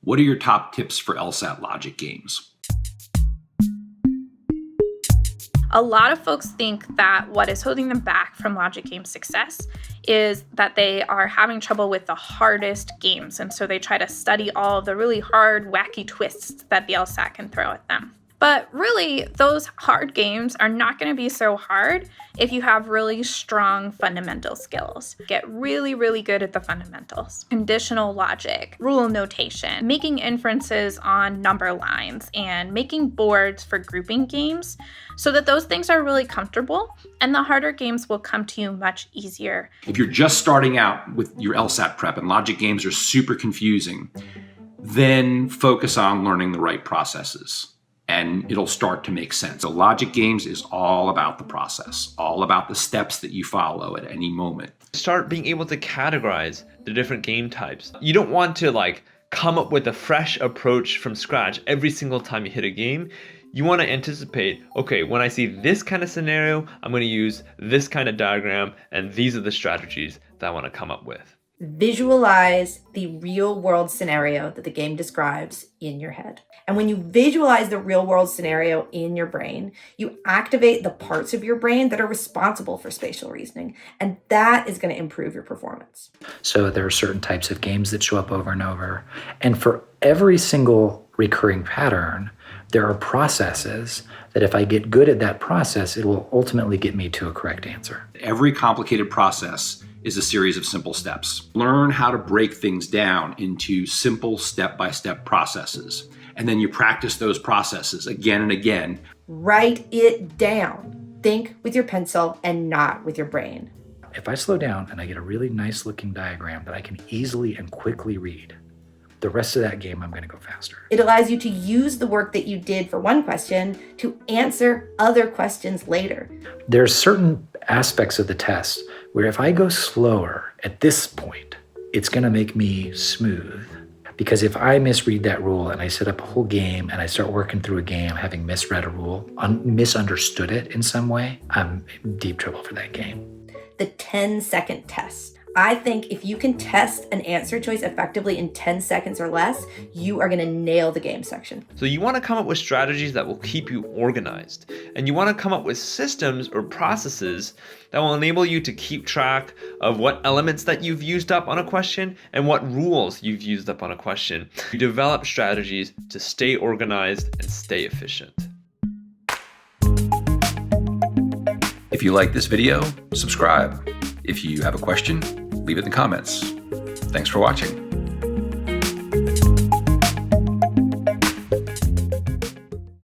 What are your top tips for LSAT Logic Games? A lot of folks think that what is holding them back from logic game success is that they are having trouble with the hardest games. And so they try to study all of the really hard, wacky twists that the LSAT can throw at them. But really, those hard games are not going to be so hard if you have really strong fundamental skills. Get really, really good at the fundamentals. Conditional logic, rule notation, making inferences on number lines, and making boards for grouping games so that those things are really comfortable and the harder games will come to you much easier. If you're just starting out with your LSAT prep and logic games are super confusing, then focus on learning the right processes. And it'll start to make sense. So logic games is all about the process, all about the steps that you follow at any moment. Start being able to categorize the different game types. You don't want to come up with a fresh approach from scratch every single time you hit a game. You want to anticipate, okay, when I see this kind of scenario, I'm going to use this kind of diagram, and these are the strategies that I want to come up with. Visualize the real world scenario that the game describes in your head. And when you visualize the real world scenario in your brain, you activate the parts of your brain that are responsible for spatial reasoning. And that is going to improve your performance. So there are certain types of games that show up over and over. And for every single recurring pattern, there are processes that if I get good at that process, it will ultimately get me to a correct answer. Every complicated process is a series of simple steps. Learn how to break things down into simple step-by-step processes. And then you practice those processes again and again. Write it down. Think with your pencil and not with your brain. If I slow down and I get a really nice looking diagram that I can easily and quickly read, the rest of that game I'm going to go faster. It allows you to use the work that you did for one question to answer other questions later. There's certain aspects of the test where if I go slower at this point, it's going to make me smooth. Because if I misread that rule and I set up a whole game and I start working through a game having misread a rule, misunderstood it in some way, I'm in deep trouble for that game. The 10-second test. I think if you can test an answer choice effectively in 10 seconds or less, you are going to nail the game section. So you want to come up with strategies that will keep you organized. And you want to come up with systems or processes that will enable you to keep track of what elements that you've used up on a question and what rules you've used up on a question. You develop strategies to stay organized and stay efficient. If you like this video, subscribe. If you have a question, leave it in the comments. Thanks for watching.